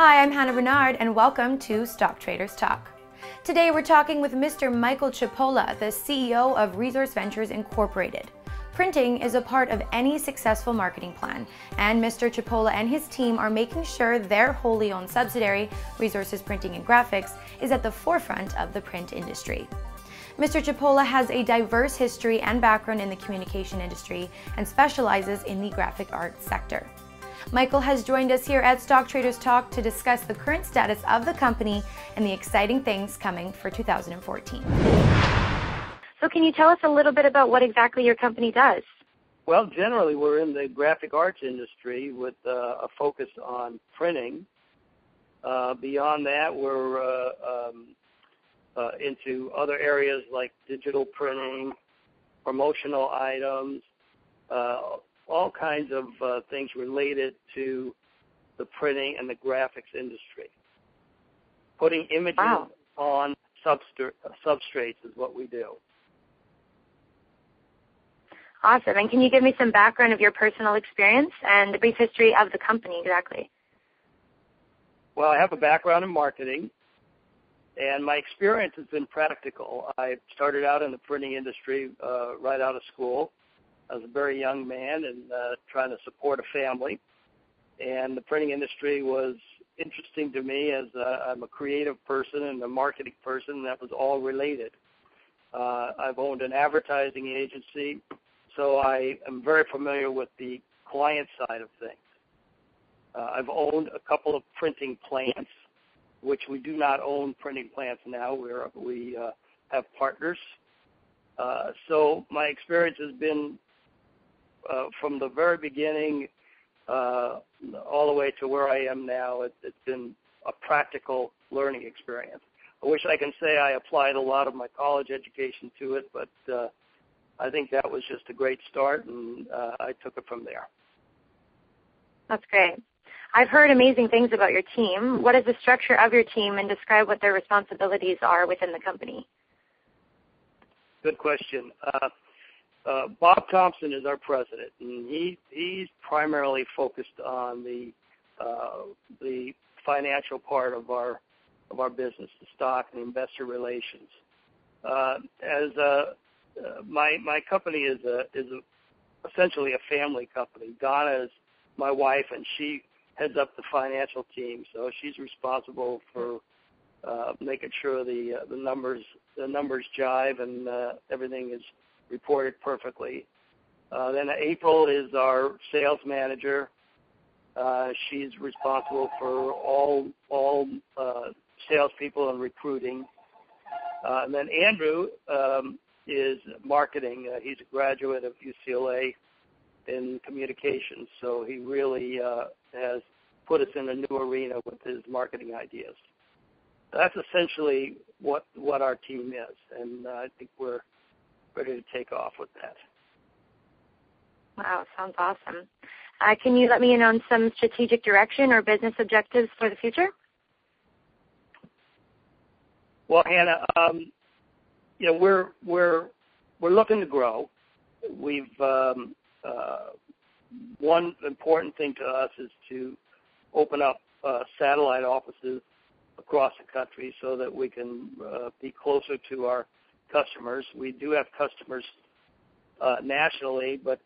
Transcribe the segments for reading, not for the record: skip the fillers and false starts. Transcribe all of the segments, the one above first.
Hi, I'm Hannah Bernard, and welcome to Stock Traders Talk. Today we're talking with Mr. Michael Cipolla, the CEO of Resource Ventures Incorporated. Printing is a part of any successful marketing plan, and Mr. Cipolla and his team are making sure their wholly owned subsidiary, Resources Printing and Graphics, is at the forefront of the print industry. Mr. Cipolla has a diverse history and background in the communication industry and specializes in the graphic art sector. Michael has joined us here at Stock Traders Talk to discuss the current status of the company and the exciting things coming for 2014. So can you tell us a little bit about what exactly your company does? Well, generally we're in the graphic arts industry with a focus on printing. Beyond that, we're into other areas like digital printing, promotional items, all kinds of things related to the printing and the graphics industry. Putting images on substrates is what we do. Awesome. And can you give me some background of your personal experience and the brief history of the company exactly? Well, I have a background in marketing, and my experience has been practical. I started out in the printing industry right out of school. I was a very young man and trying to support a family. And the printing industry was interesting to me as I'm a creative person and a marketing person. That was all related. I've owned an advertising agency, so I am very familiar with the client side of things. I've owned a couple of printing plants, which we do not own printing plants now. We have partners. So my experience has been from the very beginning all the way to where I am now. It's been a practical learning experience. I wish I can say I applied a lot of my college education to it, but I think that was just a great start, and I took it from there. That's great. I've heard amazing things about your team. What is the structure of your team, and describe what their responsibilities are within the company? Good question. Bob Thompson is our president, and he's primarily focused on the financial part of our business, the stock and investor relations. My company is essentially a family company. Donna is my wife, and she heads up the financial team, so she's responsible for making sure the numbers jive and everything is reported perfectly. Then April is our sales manager. She's responsible for all salespeople and recruiting. And then Andrew is marketing. He's a graduate of UCLA in communications, so he really has put us in a new arena with his marketing ideas. That's essentially what our team is, and I think we're ready to take off with that. Wow, sounds awesome. Can you let me in on some strategic direction or business objectives for the future? Well, Hannah, we're looking to grow. We've one important thing to us is to open up satellite offices across the country so that we can be closer to our customers. We do have customers nationally, but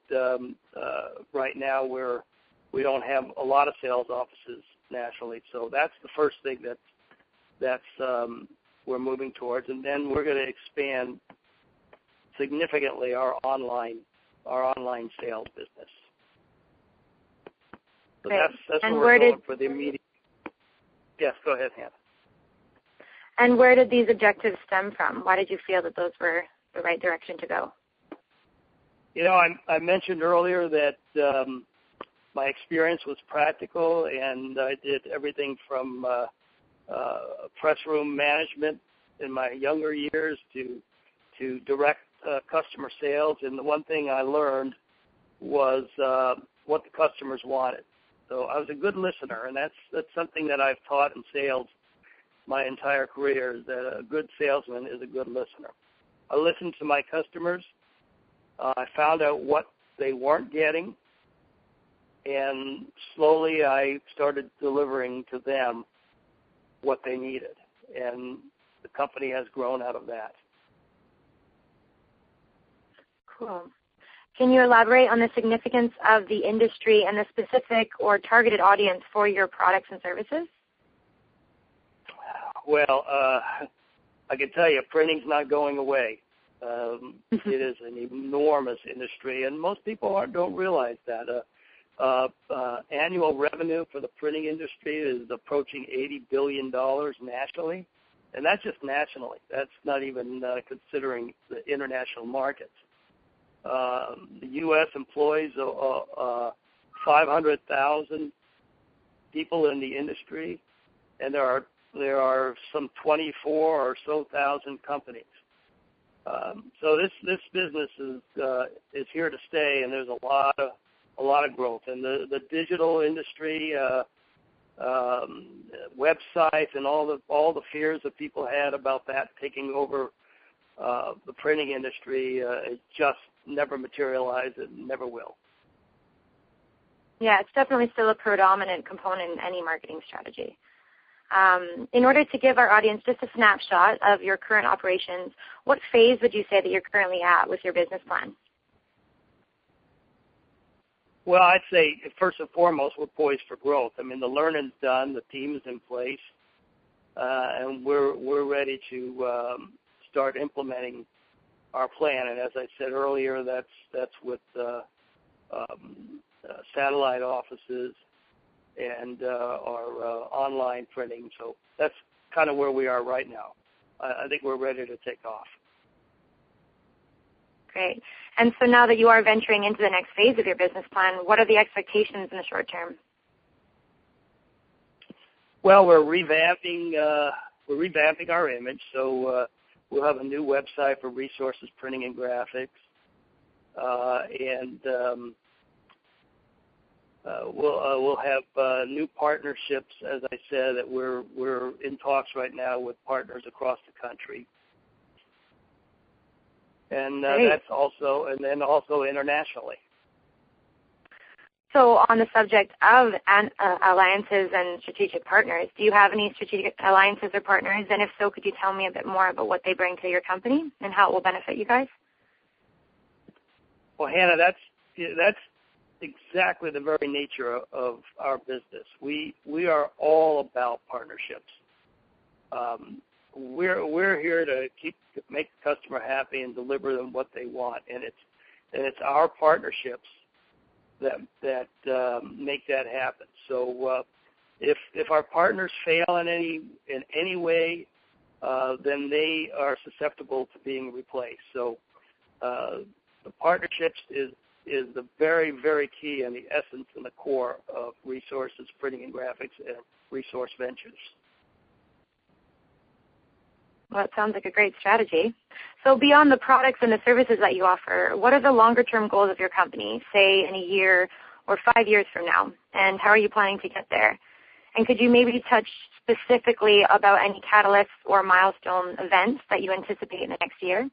right now we don't have a lot of sales offices nationally. So that's the first thing that's we're moving towards, and then we're going to expand significantly our online sales business. So that's what we're doing for the immediate. Yes, go ahead, Hannah. And where did these objectives stem from? Why did you feel that those were the right direction to go? I mentioned earlier that my experience was practical, and I did everything from press room management in my younger years to direct customer sales. And the one thing I learned was what the customers wanted. So I was a good listener, and that's something that I've taught in sales my entire career, is that a good salesman is a good listener. I listened to my customers. I found out what they weren't getting, and slowly I started delivering to them what they needed. And the company has grown out of that. Cool. Can you elaborate on the significance of the industry and the specific or targeted audience for your products and services? Well, I can tell you, printing's not going away. It is an enormous industry, and most people don't realize that. Annual revenue for the printing industry is approaching $80 billion nationally, and that's just nationally. That's not even considering the international markets. The U.S. employs 500,000 people in the industry, and there are some 24 or so thousand companies. So this business is here to stay, and there's a lot of growth. And the digital industry, websites, and all the fears that people had about that taking over the printing industry, it just never materialized. It never will. Yeah, it's definitely still a predominant component in any marketing strategy. In order to give our audience just a snapshot of your current operations, what phase would you say that you're currently at with your business plan? Well, I'd say first and foremost, we're poised for growth. I mean, the learning's done, the team is in place, and we're ready to start implementing our plan. And as I said earlier, that's with satellite offices and our online printing. So that's kind of where we are right now. I think we're ready to take off. Great. And so now that you are venturing into the next phase of your business plan, what are the expectations in the short term? Well, we're revamping our image. So we'll have a new website for resources, printing, and graphics, and we'll have new partnerships. As I said, that we're in talks right now with partners across the country. And that's also internationally. So on the subject of alliances and strategic partners, do you have any strategic alliances or partners? And if so, could you tell me a bit more about what they bring to your company and how it will benefit you guys? Well, Hannah, that's exactly the very nature of our business. We are all about partnerships. We're here to make the customer happy and deliver them what they want, and it's our partnerships that make that happen. So if our partners fail in any way, then they are susceptible to being replaced. So the partnerships is the very, very key and the essence and the core of Resources, Printing and Graphics, and Resource Ventures. Well, it sounds like a great strategy. So beyond the products and the services that you offer, what are the longer-term goals of your company, say in a year or 5 years from now, and how are you planning to get there? And could you maybe touch specifically about any catalysts or milestone events that you anticipate in the next year?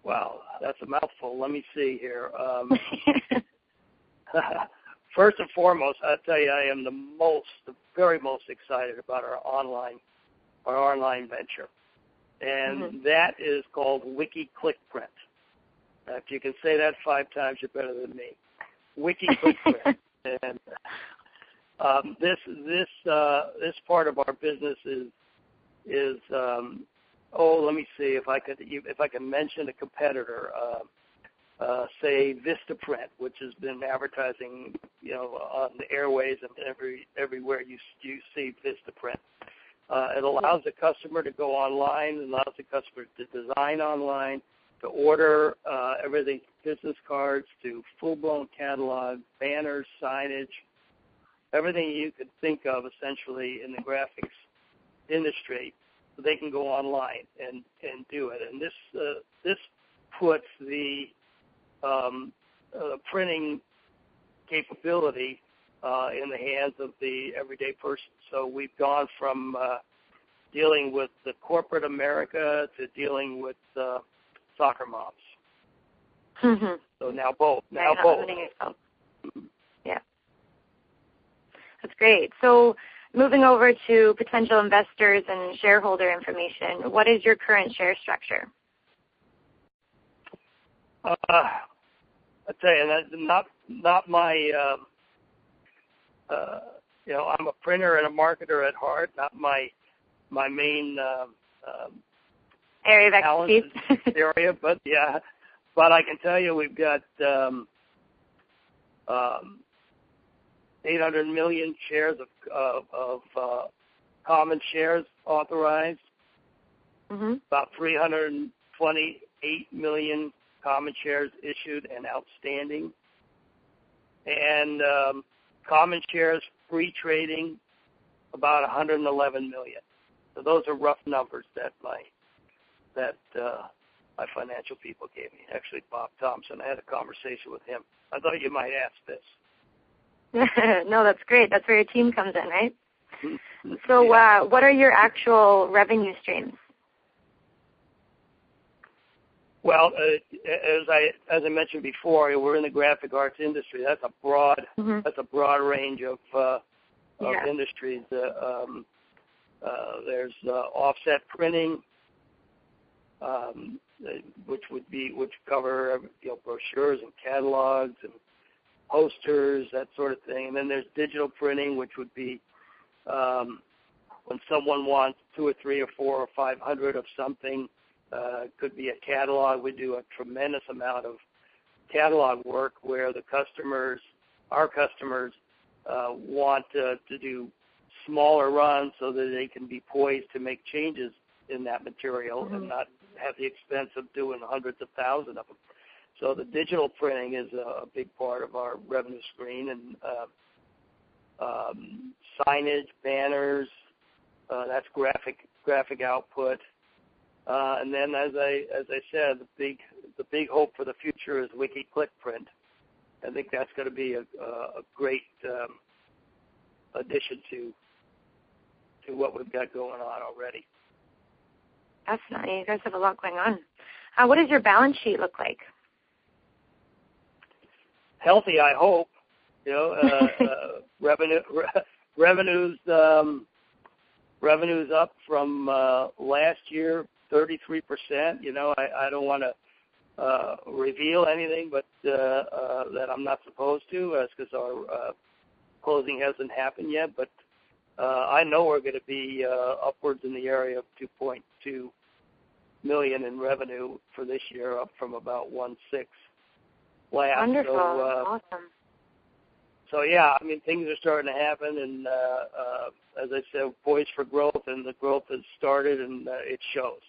Wow, that's a mouthful. Let me see here. First and foremost, I'll tell you, I am the very most excited about our online venture, and that is called WikiClickPrint. If you can say that 5 times, you're better than me. WikiClickPrint, and this part of our business is let me see if I can mention a competitor. Say Vistaprint, which has been advertising, on the airways and everywhere you see Vistaprint. It allows the customer to go online, it allows the customer to design online, to order everything from business cards to full-blown catalogs, banners, signage, everything you could think of essentially in the graphics industry. They can go online and do it. And this puts the printing capability in the hands of the everyday person. So we've gone from dealing with the corporate America to dealing with soccer moms. Mm-hmm. So now both. Yeah. That's great. So moving over to potential investors and shareholder information, what is your current share structure? I tell you, that's not my. I'm a printer and a marketer at heart. Not my main area of expertise. area, but yeah. But I can tell you, we've got 800 million shares of common shares authorized. Mm-hmm. About 328 million common shares issued and outstanding, and common shares free trading about 111 million. So those are rough numbers that my financial people gave me. Actually, Bob Thompson, I had a conversation with him. I thought you might ask this. No, that's great. That's where your team comes in, right? So yeah. What are your actual revenue streams? Well, as I mentioned before, we're in the graphic arts industry. That's a broad range of industries. There's offset printing, which cover brochures and catalogs and posters, that sort of thing. And then there's digital printing, which would be when someone wants 2 or 3 or 4 or 500 of something. Could be a catalog. We do a tremendous amount of catalog work where our customers want to do smaller runs so that they can be poised to make changes in that material and not have the expense of doing hundreds of thousands of them. So the digital printing is a big part of our revenue stream, and signage, banners, that's graphic output. And then, as I said, the big hope for the future is wiki-click print. I think that's going to be a great addition to what we've got going on already. Definitely, you guys have a lot going on. What does your balance sheet look like? Healthy, I hope. Revenues up from last year. 33%. I don't want to reveal anything, but that I'm not supposed to, because our closing hasn't happened yet. But I know we're going to be upwards in the area of 2.2 million in revenue for this year, up from about 1.6 last. Wonderful, So, awesome. So yeah, I mean, things are starting to happen, and as I said, poised for growth, and the growth has started, and it shows.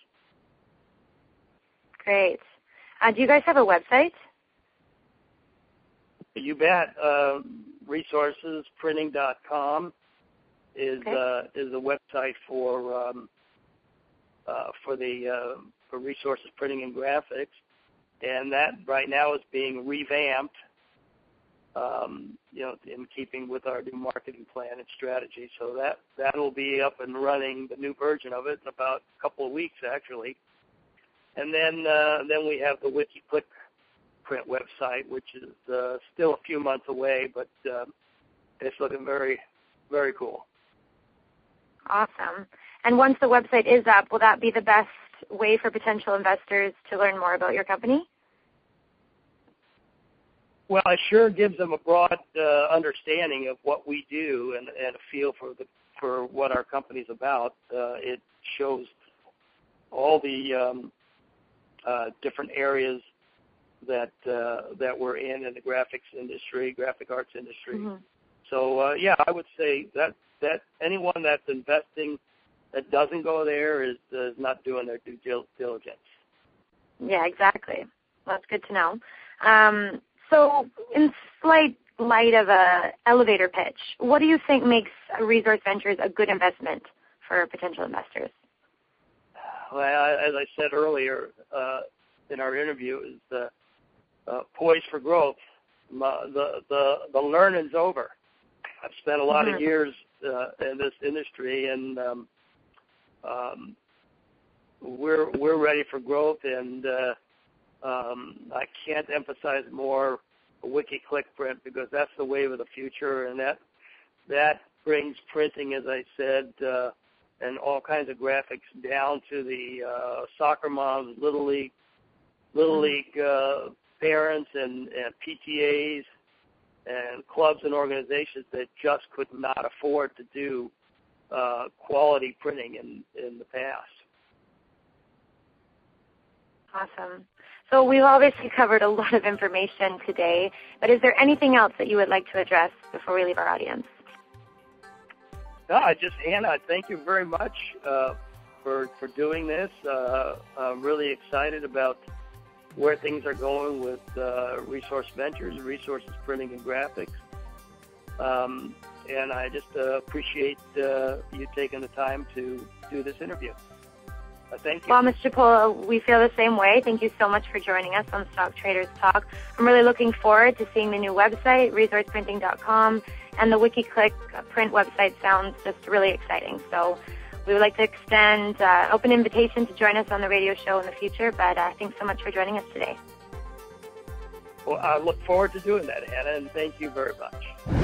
Great. Do you guys have a website? You bet. Resourcesprinting.com is a website for Resources Printing and Graphics, and that right now is being revamped. In keeping with our new marketing plan and strategy, so that'll be up and running. The new version of it in about a couple of weeks, actually. And then we have the wiki-click print website, which is still a few months away, but it's looking very, very cool. Awesome. And once the website is up, will that be the best way for potential investors to learn more about your company? Well, it sure gives them a broad understanding of what we do and a feel for what our company's about. It shows all the different areas that we're in the graphics industry, graphic arts industry. Mm-hmm. So I would say that anyone that's investing that doesn't go there is not doing their due diligence. Yeah, exactly. Well, that's good to know. So in slight light of a elevator pitch, what do you think makes Resource Ventures a good investment for potential investors? Well, as I said earlier in our interview, is poised for growth. The learning's over. I've spent a lot of years in this industry, and we're ready for growth, and I can't emphasize more wiki-click print, because that's the wave of the future, and that brings printing, as I said, and all kinds of graphics down to the soccer moms, Little League parents and PTAs and clubs and organizations that just could not afford to do quality printing in the past. Awesome. So we've obviously covered a lot of information today, but is there anything else that you would like to address before we leave our audience? No, Anna, thank you very much for doing this. I'm really excited about where things are going with Resource Ventures, Resources Printing and Graphics. And I just appreciate you taking the time to do this interview. Thank you. Well, Ms. Cipolla, we feel the same way. Thank you so much for joining us on Stock Traders Talk. I'm really looking forward to seeing the new website, resourceprinting.com, and the WikiClick print website sounds just really exciting. So we would like to extend an open invitation to join us on the radio show in the future, but thanks so much for joining us today. Well, I look forward to doing that, Anna, and thank you very much.